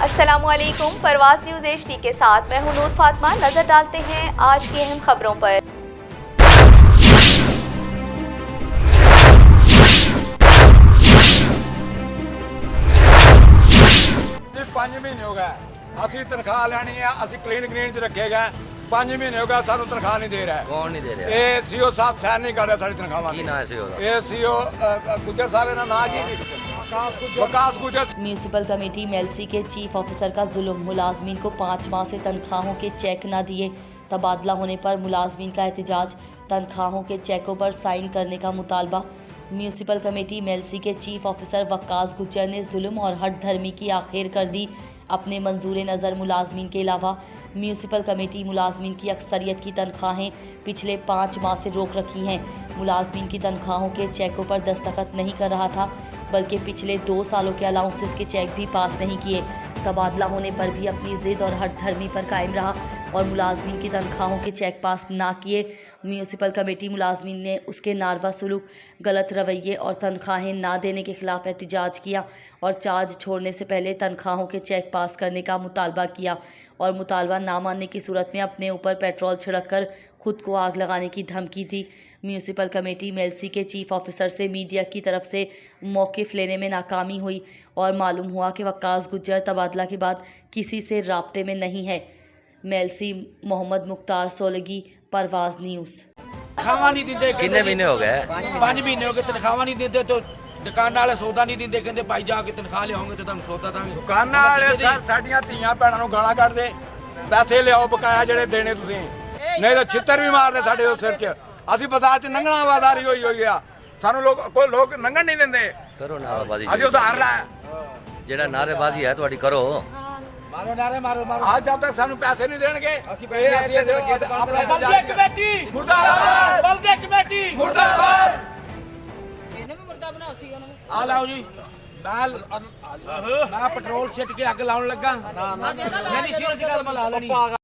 अस्सलामुअलैकुम। परवाज़ news HD के साथ मैं हूं नूर फातिमा। नजर डालते हैं आज की अहम खबरों पर। पांच महीने हो गए असि तनख्वाह लैनी है, असि क्लीन च रखे गए। 5 महीने हो गए सानू तनख्वाह नहीं दे रहा है। कौन नहीं दे रहा? ये सीओ साहब साइन नहीं कर रहे साड़ी तनख्वाह। की ना है सीओ? ये सीओ गुजर साहब है ना, ना जी वकास गुजर। म्यूनिसिपल कमेटी मेलसी के चीफ ऑफिसर का जुल्म। मुलाजमीन को 5 माह से तनख्वाहों के चेक न दिए, तबादला होने पर मुलाजमीन का एहतजाज। तनख्वाहों के चेकों पर साइन करने का मुतालबा। म्यूनिसिपल कमेटी मेलसी के चीफ ऑफिसर वकास गुज्जर ने जुल्म और हट धर्मी की आखिर कर दी। अपने मंजूर नज़र मुलाजमीन के अलावा म्यूनिसिपल कमेटी मुलाजमीन की अक्सरियत की तनख्वाहें पिछले 5 माह से रोक रखी हैं। मुलाजमीन की तनख्वाहों के चेकों पर दस्तखत नहीं कर रहा था, बल्कि पिछले 2 सालों के अलाउंसेस के चेक भी पास नहीं किए। तबादला होने पर भी अपनी जिद और हट धर्मी पर कायम रहा और मुलाजमीन की तनख्वाहों के चेक पास ना किए। म्यूनिसिपल कमेटी मुलाजमीन ने उसके नारवा सलूक, गलत रवैये और तनख्वाहें ना देने के खिलाफ एहतजाज किया और चार्ज छोड़ने से पहले तनख्वाहों के चेक पास करने का मुतालबा किया और मुतालबा ना मानने की सूरत में अपने ऊपर पेट्रोल छिड़क कर खुद को आग लगाने की धमकी दी। म्यूनिसिपल कमेटी मेलसी के चीफ ऑफिसर से मीडिया की तरफ से मौक़िफ़ लेने में नाकामी हुई और मालूम हुआ कि वकास गुज्जर तबादला के बाद किसी से राब्ते में नहीं है। मेलसी मोहम्मद मुख्तार सोलगी, परवाज़ न्यूज़। तनख्वाह नहीं देते कितने महीने हो गए? 5 महीने हो गए तनख्वाह नहीं देते, तो दुकान वाले सौदा नहीं देते। कहते भाई जाके तनख्वाह लियाओगे तो तुम सौदा देंगे। दुकान वाले साडियां धीयां भैणां नूं गालां कढदे, पैसे लियाओ बकाया ਜਿਹੜੇ ਦੇਣੇ ਤੁਸੀਂ, नहीं तो छित्तर भी मारदे ਸਾਡੇ सिर 'ਚ। ਅਸੀਂ ਬਾਜ਼ਾਰ 'ਚ ਲੰਘਣਾ ਆਵਾਜ਼ਾਰੀ ਹੋਈ ਆ, ਸਾਨੂੰ ਕੋਈ ਲੋਕ ਲੰਘਣ ਨਹੀਂ ਦਿੰਦੇ। करो नारेबाजी। ਅਸੀਂ ਉਧਾਰ ਲੈ जेड़ा नारेबाजी है ਤੁਹਾਡੀ करो। मारो नारे मारो मारो। आज जब तक ਸਾਨੂੰ ਪੈਸੇ ਨਹੀਂ ਦੇਣਗੇ बलदे कमेटी मुर्दाबाद, बलदे कमेटी मुर्दाबाद। आ लाओ जी। मैं पेट्रोल छिट के अग लाउन लगा। मैं नहीं सी गल मैं ला लेनी।